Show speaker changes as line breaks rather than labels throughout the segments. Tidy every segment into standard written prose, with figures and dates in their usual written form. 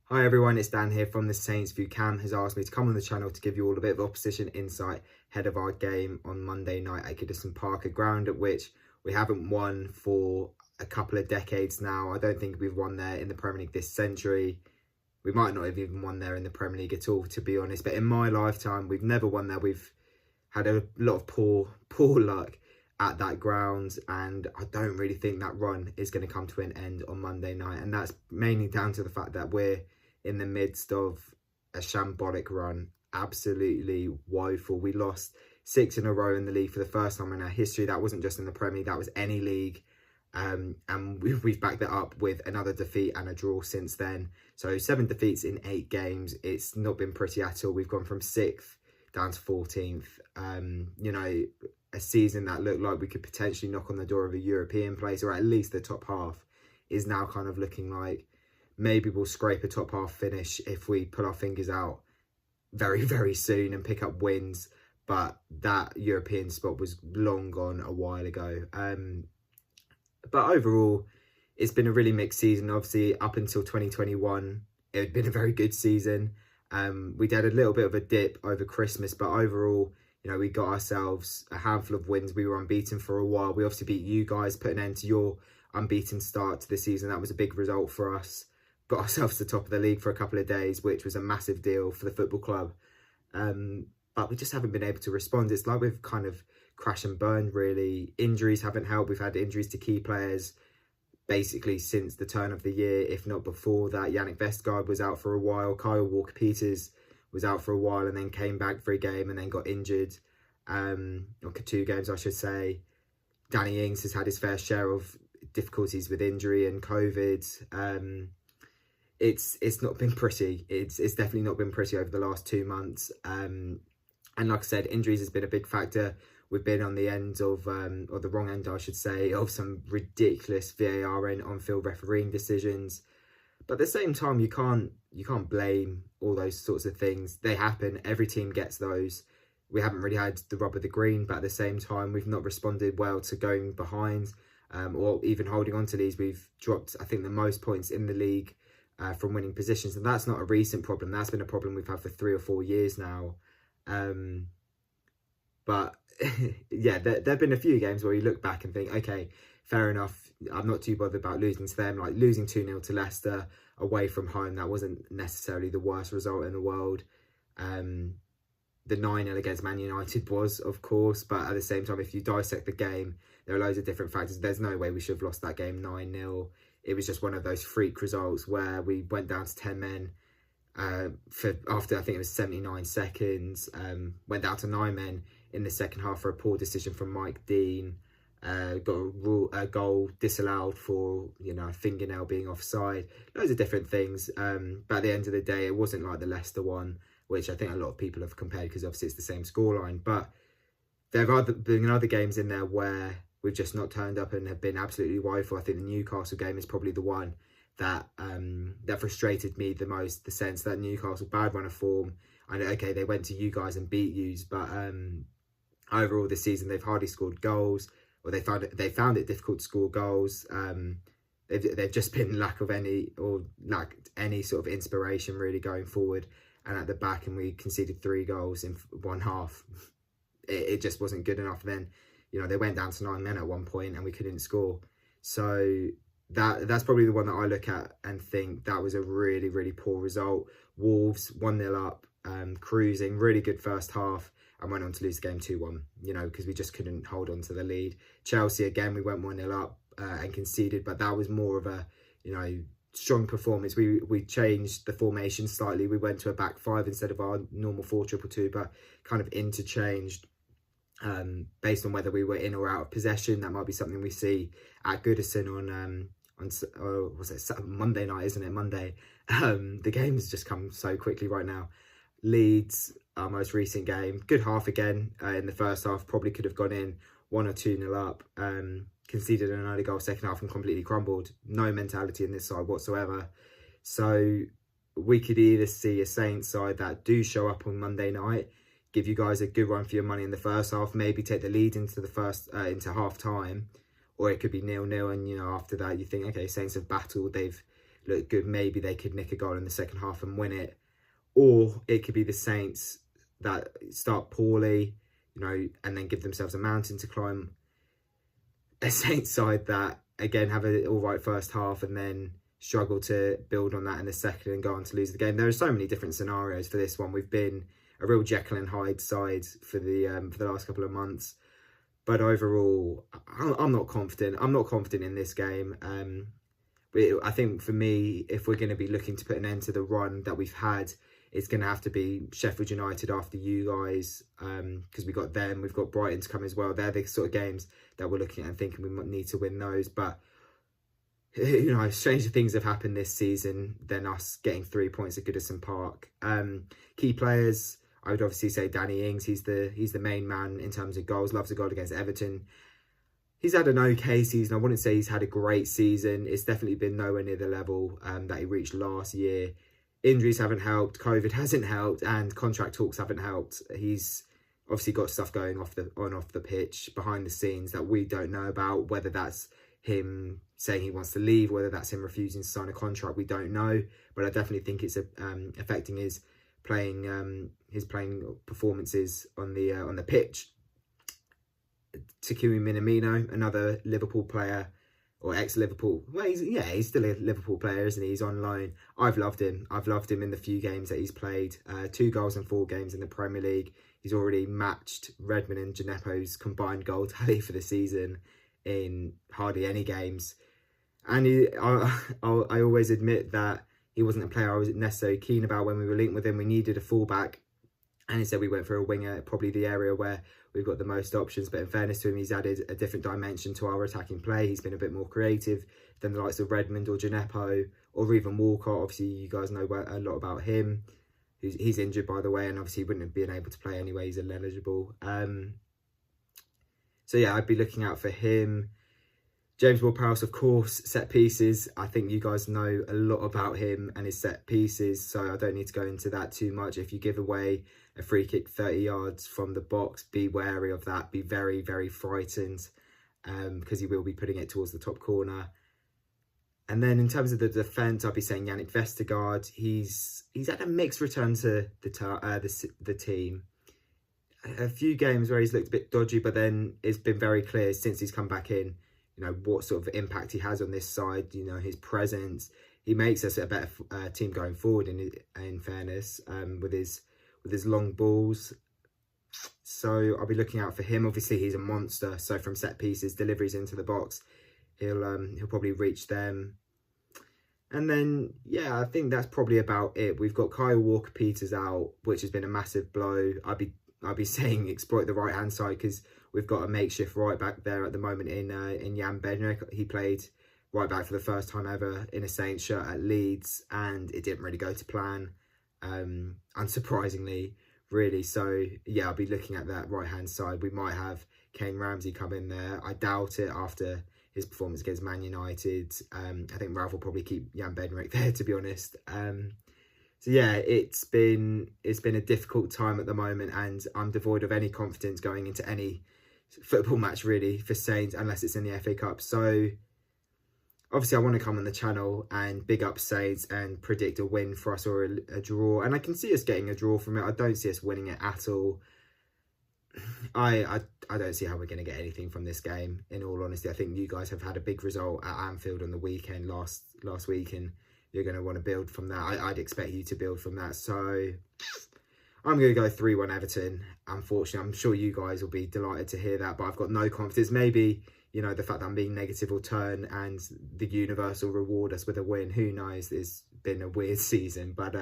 Hi everyone, it's Dan here from the Saints View. Cam has asked me to come on the channel to give you all a bit of opposition insight ahead of our game on Monday night at Goodison Park, a ground at which we haven't won for a couple of decades now. I don't think we've won there in the Premier League this century. We might not have even won there in the Premier League at all, to be honest. But in my lifetime, we've never won there. We've had a lot of poor luck at that ground, and I don't really think that run is going to come to an end on Monday night. And that's mainly down to the fact that we're in the midst of a shambolic run, absolutely woeful. We lost 6 in a row in the league for the first time in our history. That wasn't just in the Premier League, that was any league. And we've backed that up with another defeat and a draw since then. So 7 defeats in 8 games. It's not been pretty at all. We've gone from 6th down to 14th. You know, a season that looked like we could potentially knock on the door of a European place, or at least the top half, is now kind of looking like maybe we'll scrape a top half finish if we pull our fingers out very, very soon and pick up wins. But that European spot was long gone a while ago. But overall, it's been a really mixed season. Obviously, up until 2021, it had been a very good season. We did a little bit of a dip over Christmas, but overall, you know, we got ourselves a handful of wins. We were unbeaten for a while. We obviously beat you guys, put an end to your unbeaten start to the season. That was a big result for us. Got ourselves to the top of the league for a couple of days, which was a massive deal for the football club. But we just haven't been able to respond. It's like we've kind of crash and burn, really. Injuries haven't helped. We've had injuries to key players basically since the turn of the year, if not before that. Yannick Vestergaard was out for a while. Kyle Walker-Peters was out for a while and then came back for a game and then got injured. Or 2 games, I should say. Danny Ings has had his fair share of difficulties with injury and COVID. It's not been pretty. It's definitely not been pretty over the last 2 months. And like I said, injuries has been a big factor. We've been on the end of, or the wrong end, I should say, of some ridiculous VAR and on-field refereeing decisions. But at the same time, you can't blame all those sorts of things. They happen. Every team gets those. We haven't really had the rub of the green, but at the same time, we've not responded well to going behind or even holding on to these. We've dropped, I think, the most points in the league from winning positions, and that's not a recent problem. That's been a problem we've had for 3 or 4 years now. But yeah, there have been a few games where you look back and think, okay, fair enough, I'm not too bothered about losing to them. Like losing 2-0 to Leicester away from home, that wasn't necessarily the worst result in the world. The 9-0 against Man United was, of course, but at the same time, if you dissect the game, there are loads of different factors. There's no way we should have lost that game 9-0. It was just one of those freak results where we went down to 10 men after, I think it was 79 seconds, went down to 9 men in the second half for a poor decision from Mike Dean, got a goal disallowed for, you know, a fingernail being offside, loads of different things. But at the end of the day, it wasn't like the Leicester one, which I think a lot of people have compared because obviously it's the same scoreline. But there have been other games in there where we've just not turned up and have been absolutely woeful. I think the Newcastle game is probably the one that that frustrated me the most. The sense that Newcastle, bad run of form. I know, okay, they went to you guys and beat yous, but overall this season they've hardly scored goals, or they found it difficult to score goals. They've just been lacked any sort of inspiration really going forward and at the back, and we conceded 3 goals in one half. It just wasn't good enough. Then, you know, they went down to 9 men at one point and we couldn't score. So that's probably the one that I look at and think that was a really, really poor result. Wolves 1-0 up, cruising, really good first half, and went on to lose the game 2-1, you know, because we just couldn't hold on to the lead. Chelsea, again, we went 1-0 up and conceded, but that was more of a, you know, strong performance. We changed the formation slightly. We went to a back 5 instead of our normal 4-2-2, but kind of interchanged based on whether we were in or out of possession. That might be something we see at Goodison on was it Monday night, isn't it? Monday. The game's just come so quickly right now. Leeds, our most recent game, good half again in the first half, probably could have gone in 1 or 2-0 up, conceded an early goal second half and completely crumbled. No mentality in this side whatsoever. So we could either see a Saints side that do show up on Monday night, give you guys a good run for your money in the first half, maybe take the lead into the first into half time, or it could be 0-0, and you know, after that you think, okay, Saints have battled, they've look good, maybe they could nick a goal in the second half and win it. Or it could be the Saints that start poorly, and then give themselves a mountain to climb. A Saints side that, again, have an all right first half and then struggle to build on that in the second and go on to lose the game. There are so many different scenarios for this one. We've been a real Jekyll and Hyde side for the last couple of months. But overall, I'm not confident. I'm not confident in this game. I think for me, if we're going to be looking to put an end to the run that we've had, it's going to have to be Sheffield United after you guys, because we've got them. We've got Brighton to come as well. They're the sort of games that we're looking at and thinking we might need to win those. But, stranger things have happened this season than us getting 3 points at Goodison Park. Key players, I would obviously say Danny Ings. He's the main man in terms of goals. Loves a goal against Everton. He's had an okay season. I wouldn't say he's had a great season. It's definitely been nowhere near the level that he reached last year. Injuries haven't helped, COVID hasn't helped, and contract talks haven't helped. He's obviously got stuff going off the pitch, behind the scenes, that we don't know about. Whether that's him saying he wants to leave, whether that's him refusing to sign a contract, we don't know. But I definitely think it's affecting his playing performances on the pitch. Takumi Minamino, another Liverpool player, or ex-Liverpool. Well, he's still a Liverpool player, isn't he? He's on loan. I've loved him. I've loved him in the few games that he's played. 2 goals in 4 games in the Premier League. He's already matched Redmond and Djenepo's combined goal tally for the season in hardly any games. And I always admit that he wasn't a player I was necessarily keen about when we were linked with him. We needed a fullback, and instead we went for a winger, probably the area where we've got the most options. But in fairness to him, he's added a different dimension to our attacking play. He's been a bit more creative than the likes of Redmond or Djenepo or even Walcott. Obviously, you guys know a lot about him. He's injured, by the way, and obviously he wouldn't have been able to play anyway. He's ineligible. So yeah, I'd be looking out for him. James Ward-Prowse, of course, set pieces. I think you guys know a lot about him and his set pieces, so I don't need to go into that too much. If you give away a free kick 30 yards from the box, be wary of that. Be very, very frightened, because he will be putting it towards the top corner. And then in terms of the defence, I'll be saying Yannick Vestergaard. He's had a mixed return to the team. A few games where he's looked a bit dodgy, but then it's been very clear since he's come back in, what sort of impact he has on this side, his presence. He makes us a better team going forward, in fairness, with his long balls. So I'll be looking out for him. Obviously, he's a monster. So from set pieces, deliveries into the box, he'll probably reach them. And then, yeah, I think that's probably about it. We've got Kyle Walker-Peters out, which has been a massive blow. I'll be saying exploit the right-hand side, because we've got a makeshift right back there at the moment in Jan Bednarek. He played right back for the first time ever in a Saints shirt at Leeds, and it didn't really go to plan, unsurprisingly, really. So, yeah, I'll be looking at that right-hand side. We might have Kane Ramsey come in there. I doubt it after his performance against Man United. I think Ralph will probably keep Jan Bednarek there, to be honest. So yeah, it's been a difficult time at the moment, and I'm devoid of any confidence going into any football match really for Saints, unless it's in the FA Cup. So obviously I want to come on the channel and big up Saints and predict a win for us, or a draw. And I can see us getting a draw from it. I don't see us winning it at all. I don't see how we're going to get anything from this game, in all honesty. I think you guys have had a big result at Anfield on the weekend last week, and you're going to want to build from that. I'd expect you to build from that. So I'm going to go 3-1 Everton. Unfortunately, I'm sure you guys will be delighted to hear that, but I've got no confidence. Maybe, the fact that I'm being negative will turn and the universe will reward us with a win. Who knows? It's been a weird season. But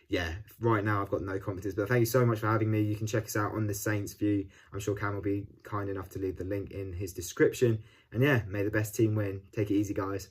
yeah, right now I've got no confidence. But thank you so much for having me. You can check us out on the Saints View. I'm sure Cam will be kind enough to leave the link in his description. And yeah, may the best team win. Take it easy, guys.